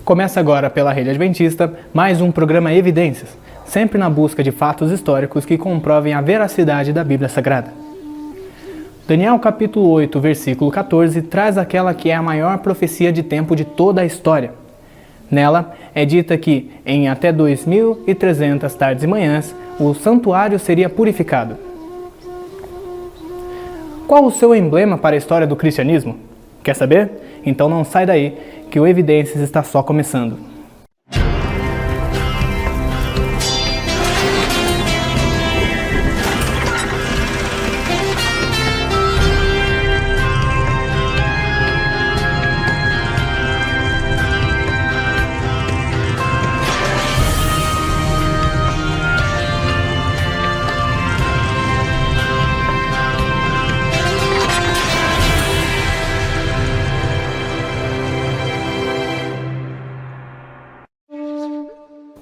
Começa agora pela Rede Adventista mais um programa Evidências, sempre na busca de fatos históricos que comprovem a veracidade da Bíblia Sagrada. Daniel capítulo 8, versículo 14, traz aquela que é a maior profecia de tempo de toda a história. Nela é dita que, em até 2.300 tardes e manhãs, o santuário seria purificado. Qual o seu emblema para a história do cristianismo? Quer saber? Então não sai daí, que o Evidências está só começando.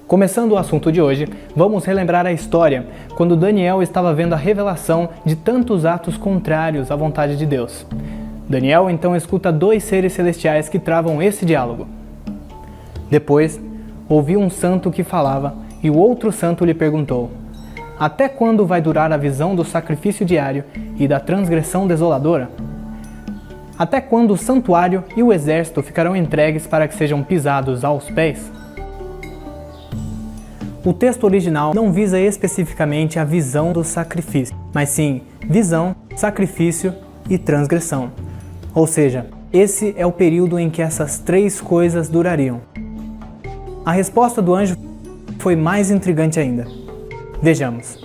Começando o assunto de hoje, vamos relembrar a história, quando Daniel estava vendo a revelação de tantos atos contrários à vontade de Deus. Daniel então escuta dois seres celestiais que travam esse diálogo. Depois, ouviu um santo que falava, e o outro santo lhe perguntou: até quando vai durar a visão do sacrifício diário e da transgressão desoladora? Até quando o santuário e o exército ficarão entregues para que sejam pisados aos pés? O texto original não visa especificamente a visão do sacrifício, mas sim visão, sacrifício e transgressão. Ou seja, esse é o período em que essas três coisas durariam. A resposta do anjo foi mais intrigante ainda. Vejamos.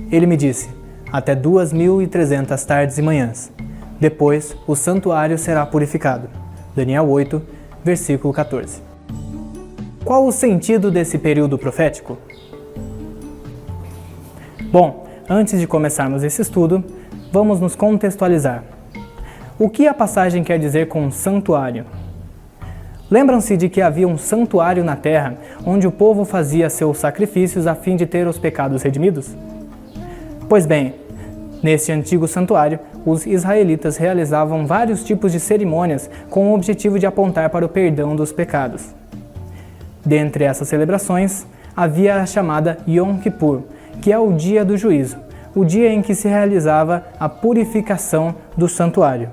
Ele me disse: até 2.300 tardes e manhãs. Depois, o santuário será purificado. Daniel 8, versículo 14. Qual o sentido desse período profético? Bom, antes de começarmos esse estudo, vamos nos contextualizar. O que a passagem quer dizer com santuário? Lembram-se de que havia um santuário na terra, onde o povo fazia seus sacrifícios a fim de ter os pecados redimidos? Pois bem, nesse antigo santuário, os israelitas realizavam vários tipos de cerimônias com o objetivo de apontar para o perdão dos pecados. Dentre essas celebrações, havia a chamada Yom Kippur, que é o dia do juízo, o dia em que se realizava a purificação do santuário.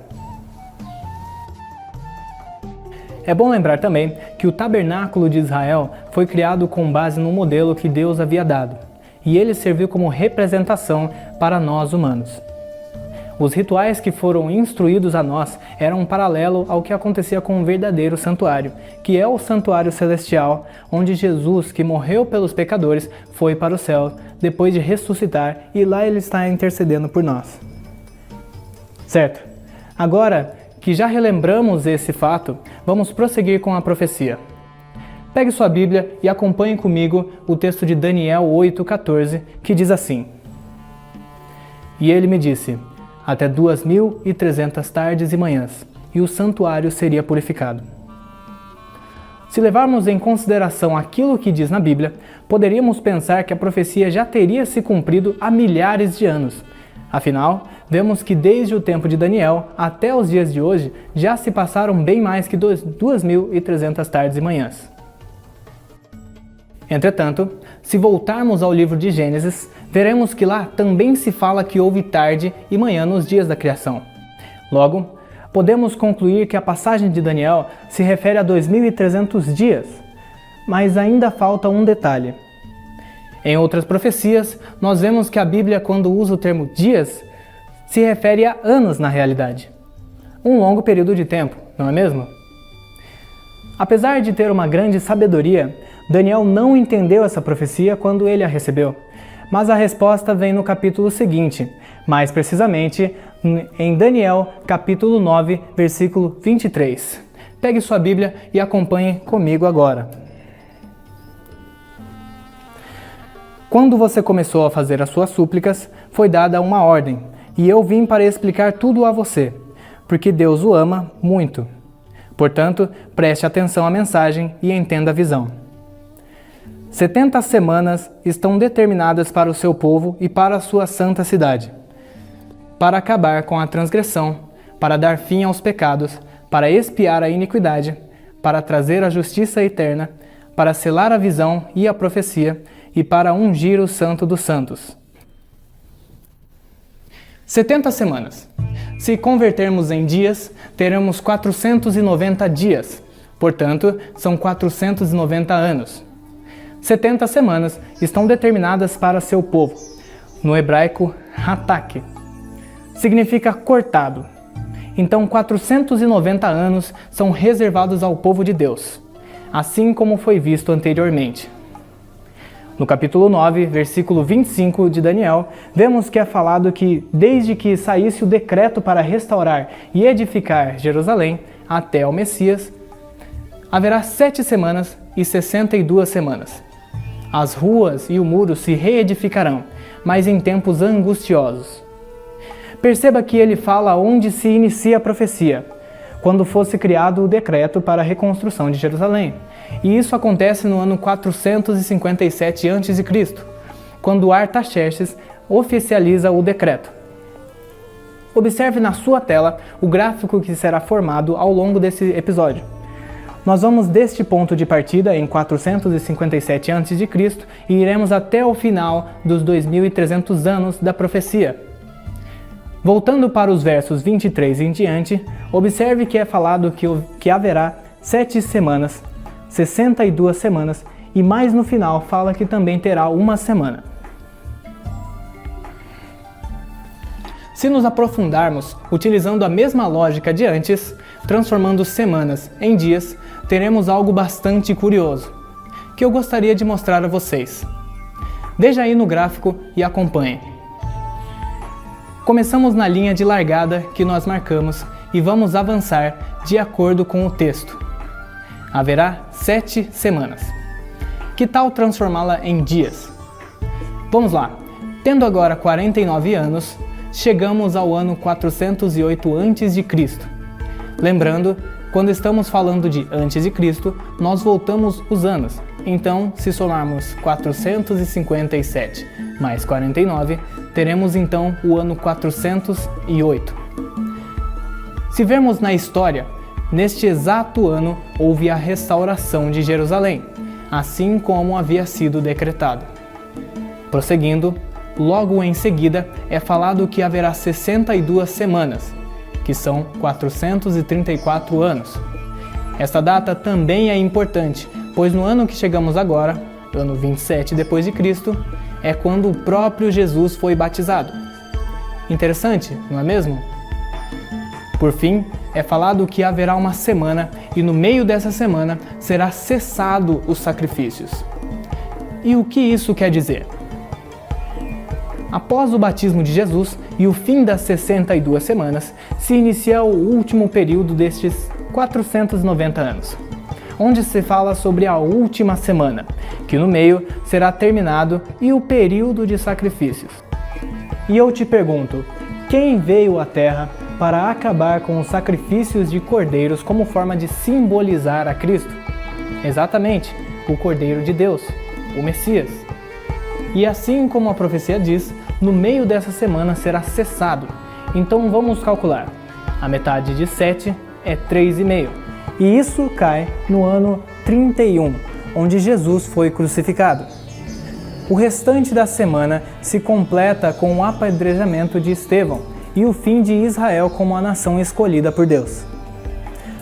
É bom lembrar também que o tabernáculo de Israel foi criado com base no modelo que Deus havia dado, e ele serviu como representação para nós humanos. Os rituais que foram instruídos a nós eram um paralelo ao que acontecia com o verdadeiro santuário, que é o santuário celestial, onde Jesus, que morreu pelos pecadores, foi para o céu, depois de ressuscitar, e lá ele está intercedendo por nós. Certo? Agora que já relembramos esse fato, vamos prosseguir com a profecia. Pegue sua Bíblia e acompanhe comigo o texto de Daniel 8,14, que diz assim: e ele me disse: até 2.300 tardes e manhãs, e o santuário seria purificado. Se levarmos em consideração aquilo que diz na Bíblia, poderíamos pensar que a profecia já teria se cumprido há milhares de anos. Afinal, vemos que desde o tempo de Daniel até os dias de hoje, já se passaram bem mais que 2.300 tardes e manhãs. Entretanto, se voltarmos ao livro de Gênesis, veremos que lá também se fala que houve tarde e manhã nos dias da criação. Logo, podemos concluir que a passagem de Daniel se refere a 2.300 dias, mas ainda falta um detalhe. Em outras profecias, nós vemos que a Bíblia, quando usa o termo dias, se refere a anos na realidade. Um longo período de tempo, não é mesmo? Apesar de ter uma grande sabedoria, Daniel não entendeu essa profecia quando ele a recebeu. Mas a resposta vem no capítulo seguinte, mais precisamente em Daniel, capítulo 9, versículo 23. Pegue sua Bíblia e acompanhe comigo agora. Quando você começou a fazer as suas súplicas, foi dada uma ordem, e eu vim para explicar tudo a você, porque Deus o ama muito. Portanto, preste atenção à mensagem e entenda a visão. 70 semanas estão determinadas para o seu povo e para a sua santa cidade, para acabar com a transgressão, para dar fim aos pecados, para expiar a iniquidade, para trazer a justiça eterna, para selar a visão e a profecia e para ungir o Santo dos Santos. 70 semanas. Se convertermos em dias, teremos 490 dias. Portanto, são 490 anos. 70 semanas estão determinadas para seu povo. No hebraico, hatak. Significa cortado. Então, 490 anos são reservados ao povo de Deus, assim como foi visto anteriormente. No capítulo 9, versículo 25 de Daniel, vemos que é falado que, desde que saísse o decreto para restaurar e edificar Jerusalém até o Messias, haverá 7 semanas e 62 semanas. As ruas e o muro se reedificarão, mas em tempos angustiosos. Perceba que ele fala onde se inicia a profecia, quando fosse criado o decreto para a reconstrução de Jerusalém. E isso acontece no ano 457 a.C., quando Artaxerxes oficializa o decreto. Observe na sua tela o gráfico que será formado ao longo desse episódio. Nós vamos deste ponto de partida em 457 a.C. e iremos até o final dos 2.300 anos da profecia. Voltando para os versos 23 em diante, observe que é falado que haverá 7 semanas, 62 semanas e mais no final fala que também terá uma semana. Se nos aprofundarmos utilizando a mesma lógica de antes, transformando semanas em dias, teremos algo bastante curioso, que eu gostaria de mostrar a vocês. Veja aí no gráfico e acompanhe. Começamos na linha de largada que nós marcamos e vamos avançar de acordo com o texto. Haverá 7 semanas. Que tal transformá-la em dias? Vamos lá. Tendo agora 49 anos, chegamos ao ano 408 a.C. Lembrando, quando estamos falando de antes de Cristo, nós voltamos os anos. Então, se somarmos 457 mais 49, teremos então o ano 408. Se vermos na história, neste exato ano houve a restauração de Jerusalém, assim como havia sido decretado. Prosseguindo, logo em seguida é falado que haverá 62 semanas, que são 434 anos. Esta data também é importante, pois no ano que chegamos agora, ano 27 depois de Cristo, é quando o próprio Jesus foi batizado. Interessante, não é mesmo? Por fim, é falado que haverá uma semana e no meio dessa semana será cessado os sacrifícios. E o que isso quer dizer? Após o batismo de Jesus e o fim das 62 semanas, se inicia o último período destes 490 anos, onde se fala sobre a última semana, que no meio será terminado e o período de sacrifícios. E eu te pergunto, quem veio à Terra para acabar com os sacrifícios de cordeiros como forma de simbolizar a Cristo? Exatamente, o Cordeiro de Deus, o Messias. E assim como a profecia diz, no meio dessa semana será cessado. Então vamos calcular. A metade de 7 é 3,5. E isso cai no ano 31, onde Jesus foi crucificado. O restante da semana se completa com o apedrejamento de Estevão e o fim de Israel como a nação escolhida por Deus.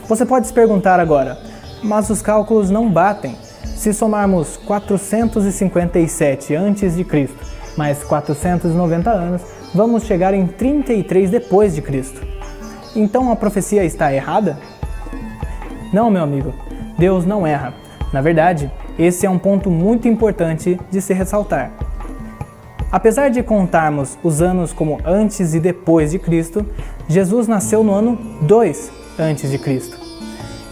Você pode se perguntar agora, mas os cálculos não batem. Se somarmos 457 a.C. mais 490 anos, vamos chegar em 33 depois de Cristo. Então a profecia está errada? Não, meu amigo, Deus não erra. Na verdade, esse é um ponto muito importante de se ressaltar. Apesar de contarmos os anos como antes e depois de Cristo, Jesus nasceu no ano 2 antes de Cristo.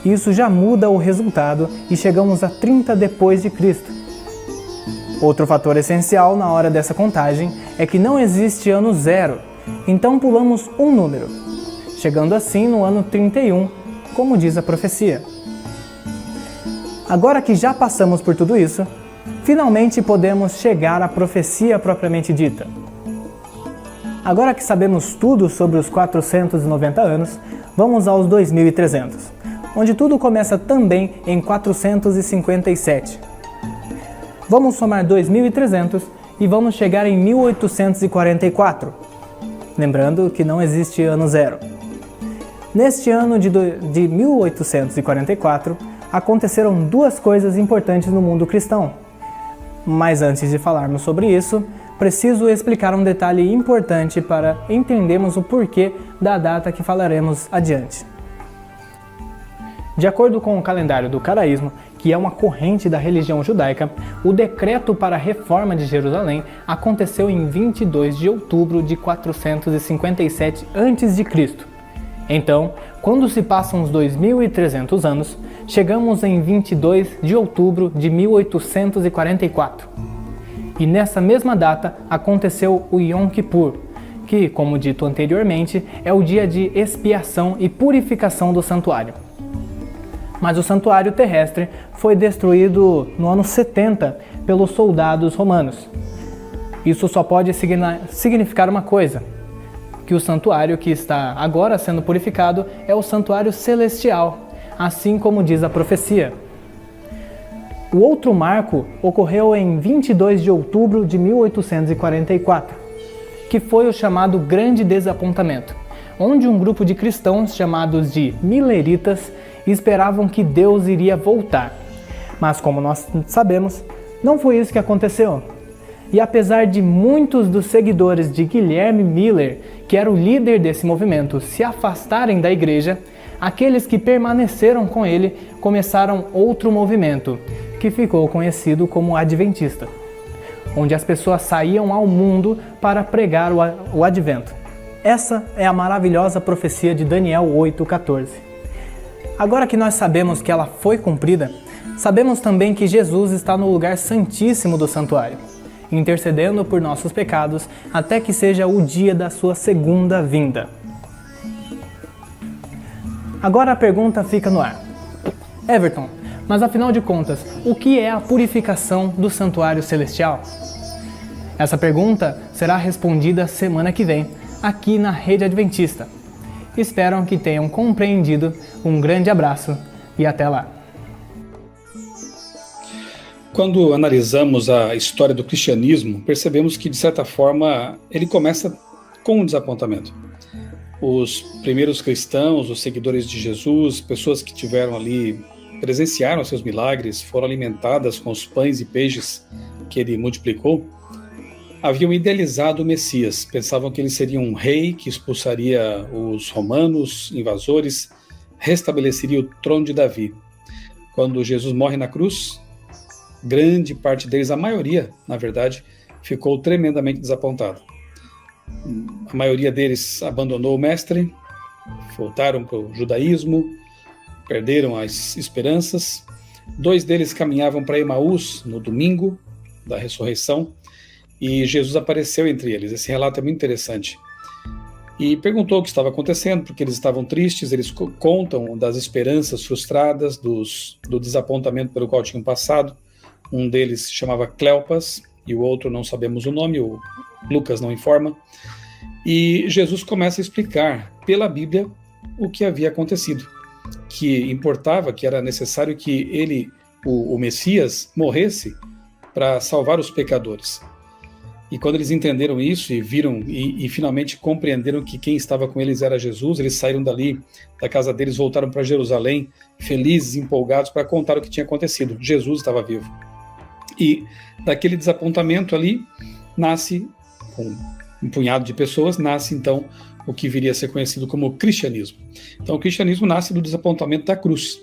Isso já muda o resultado e chegamos a 30 depois de Cristo. Outro fator essencial na hora dessa contagem é que não existe ano zero, então pulamos um número, chegando assim no ano 31, como diz a profecia. Agora que já passamos por tudo isso, finalmente podemos chegar à profecia propriamente dita. Agora que sabemos tudo sobre os 490 anos, vamos aos 2300. onde tudo começa também em 457. Vamos somar 2300 e vamos chegar em 1844. Lembrando que não existe ano zero. Neste ano de 1844, aconteceram duas coisas importantes no mundo cristão. Mas antes de falarmos sobre isso, preciso explicar um detalhe importante para entendermos o porquê da data que falaremos adiante. De acordo com o calendário do caraísmo, que é uma corrente da religião judaica, o decreto para a reforma de Jerusalém aconteceu em 22 de outubro de 457 a.C. Então, quando se passam os 2.300 anos, chegamos em 22 de outubro de 1844. E nessa mesma data aconteceu o Yom Kippur, que, como dito anteriormente, é o dia de expiação e purificação do santuário. Mas o santuário terrestre foi destruído no ano 70 pelos soldados romanos. Isso só pode significar uma coisa: que o santuário que está agora sendo purificado é o santuário celestial, assim como diz a profecia. O outro marco ocorreu em 22 de outubro de 1844, que foi o chamado Grande Desapontamento, onde um grupo de cristãos chamados de mileritas esperavam que Deus iria voltar. Mas como nós sabemos, não foi isso que aconteceu. E apesar de muitos dos seguidores de Guilherme Miller, que era o líder desse movimento, se afastarem da igreja, aqueles que permaneceram com ele começaram outro movimento, que ficou conhecido como Adventista, onde as pessoas saíam ao mundo para pregar o advento. Essa é a maravilhosa profecia de Daniel 8,14. Agora que nós sabemos que ela foi cumprida, sabemos também que Jesus está no lugar santíssimo do santuário, intercedendo por nossos pecados até que seja o dia da sua segunda vinda. Agora a pergunta fica no ar. Everton, mas afinal de contas, o que é a purificação do santuário celestial? Essa pergunta será respondida semana que vem, aqui na Rede Adventista. Espero que tenham compreendido. Um grande abraço e até lá! Quando analisamos a história do cristianismo, percebemos que, de certa forma, ele começa com um desapontamento. Os primeiros cristãos, os seguidores de Jesus, pessoas que tiveram ali, presenciaram seus milagres, foram alimentadas com os pães e peixes que ele multiplicou, haviam idealizado o Messias, pensavam que ele seria um rei que expulsaria os romanos, invasores, restabeleceria o trono de Davi. Quando Jesus morre na cruz, grande parte deles, a maioria, na verdade, ficou tremendamente desapontada. A maioria deles abandonou o mestre, voltaram para o judaísmo, perderam as esperanças. 2 deles caminhavam para Emaús no domingo da ressurreição, e Jesus apareceu entre eles. Esse relato é muito interessante. E perguntou o que estava acontecendo, porque eles estavam tristes. Eles contam das esperanças frustradas, do desapontamento pelo qual tinham passado. Um deles se chamava Cleopas, e o outro não sabemos o nome, o Lucas não informa. E Jesus começa a explicar pela Bíblia o que havia acontecido, que importava, que era necessário que ele, o Messias, morresse para salvar os pecadores. E quando eles entenderam isso e viram e finalmente compreenderam que quem estava com eles era Jesus, eles saíram dali, da casa deles, voltaram para Jerusalém, felizes, empolgados, para contar o que tinha acontecido. Jesus estava vivo. E daquele desapontamento ali, nasce, com um punhado de pessoas, nasce então o que viria a ser conhecido como cristianismo. Então o cristianismo nasce do desapontamento da cruz.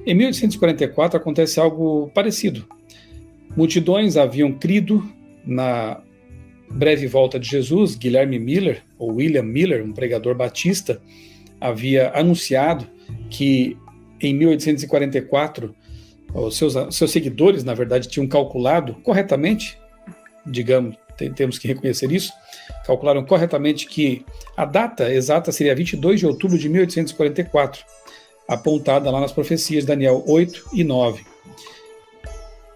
Em 1844 acontece algo parecido. Multidões haviam crido na breve volta de Jesus. Guilherme Miller, ou William Miller, um pregador batista, havia anunciado que em 1844 os seus seguidores, na verdade, tinham calculado corretamente, digamos, temos que reconhecer isso, calcularam corretamente que a data exata seria 22 de outubro de 1844, apontada lá nas profecias de Daniel 8 e 9.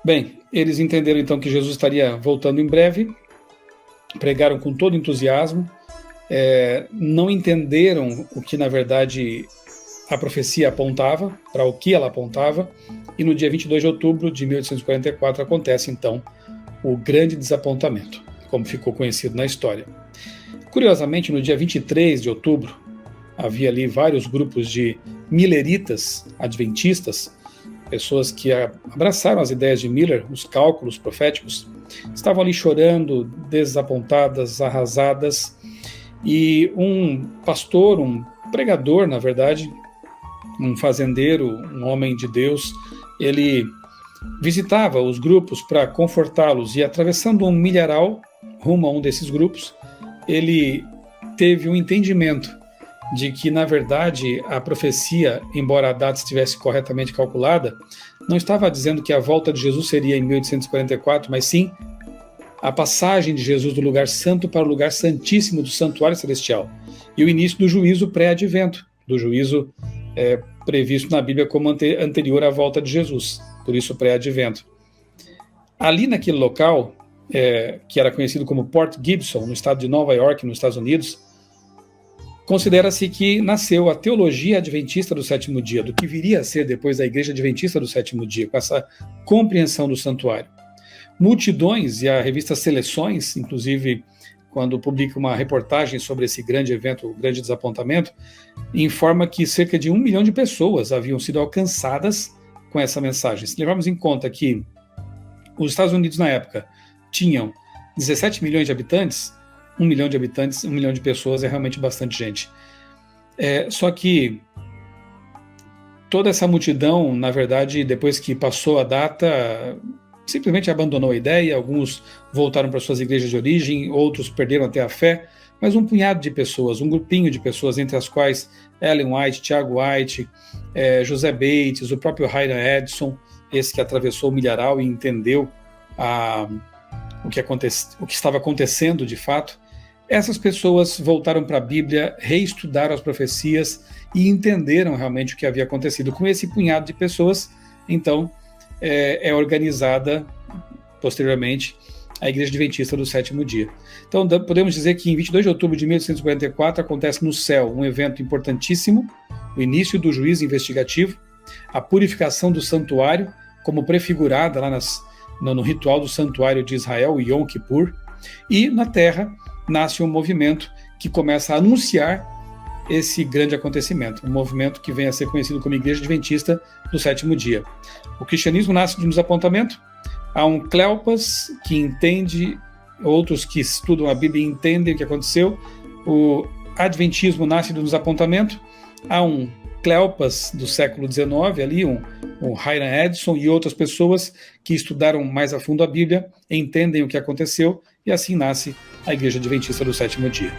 Bem, eles entenderam então que Jesus estaria voltando em breve, pregaram com todo entusiasmo, não entenderam o que na verdade a profecia apontava, para o que ela apontava, e no dia 22 de outubro de 1844 acontece, então, o grande desapontamento, como ficou conhecido na história. Curiosamente, no dia 23 de outubro, havia ali vários grupos de milleritas adventistas, pessoas que abraçaram as ideias de Miller, os cálculos proféticos, estavam ali chorando, desapontadas, arrasadas, e um pastor, um pregador, na verdade, um fazendeiro, um homem de Deus, ele visitava os grupos para confortá-los, e atravessando um milharal rumo a um desses grupos, ele teve um entendimento de que, na verdade, a profecia, embora a data estivesse corretamente calculada, não estava dizendo que a volta de Jesus seria em 1844, mas sim a passagem de Jesus do lugar santo para o lugar santíssimo do santuário celestial, e o início do juízo pré-advento, do juízo previsto na Bíblia como anterior à volta de Jesus, por isso pré-advento. Ali naquele local, que era conhecido como Port Gibson, no estado de Nova York, nos Estados Unidos, considera-se que nasceu a teologia adventista do sétimo dia, do que viria a ser depois da Igreja Adventista do sétimo dia, com essa compreensão do santuário. Multidões, e a revista Seleções, inclusive, quando publica uma reportagem sobre esse grande evento, o grande desapontamento, informa que cerca de 1 milhão de pessoas haviam sido alcançadas com essa mensagem. Se levarmos em conta que os Estados Unidos, na época, tinham 17 milhões de habitantes, 1 milhão de pessoas é realmente bastante gente. Só que toda essa multidão, na verdade, depois que passou a data, simplesmente abandonou a ideia, alguns voltaram para suas igrejas de origem, outros perderam até a fé, mas um punhado de pessoas, um grupinho de pessoas, entre as quais Ellen White, Tiago White, José Bates, o próprio Hiram Edson, esse que atravessou o milharal e entendeu o que estava acontecendo de fato. Essas pessoas voltaram para a Bíblia, reestudaram as profecias e entenderam realmente o que havia acontecido. Com esse punhado de pessoas, então, é organizada, posteriormente, a Igreja Adventista do sétimo dia. Então, podemos dizer que em 22 de outubro de 1844 acontece no céu um evento importantíssimo, o início do juízo investigativo, a purificação do santuário, como prefigurada lá no ritual do santuário de Israel, o Yom Kippur, e na terra nasce um movimento que começa a anunciar esse grande acontecimento, um movimento que vem a ser conhecido como Igreja Adventista do sétimo dia. O cristianismo nasce de um desapontamento, há um Cleopas que entende, outros que estudam a Bíblia entendem o que aconteceu, o adventismo nasce de um desapontamento, há um Cleopas do século XIX, ali um Hiram Edson e outras pessoas que estudaram mais a fundo a Bíblia, entendem o que aconteceu, e assim nasce a Igreja Adventista do sétimo dia.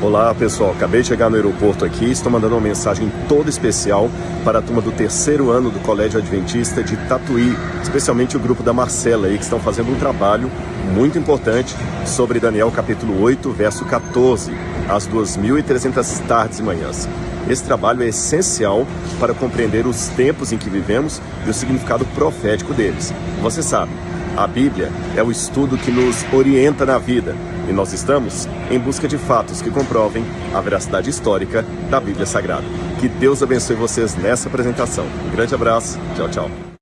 Olá pessoal, acabei de chegar no aeroporto aqui, estou mandando uma mensagem toda especial para a turma do terceiro ano do Colégio Adventista de Tatuí, especialmente o grupo da Marcela aí, que estão fazendo um trabalho muito importante sobre Daniel capítulo 8, verso 14, às 2.300 tardes e manhãs. Esse trabalho é essencial para compreender os tempos em que vivemos e o significado profético deles. Você sabe, a Bíblia é o estudo que nos orienta na vida, e nós estamos em busca de fatos que comprovem a veracidade histórica da Bíblia Sagrada. Que Deus abençoe vocês nessa apresentação. Um grande abraço, tchau, tchau.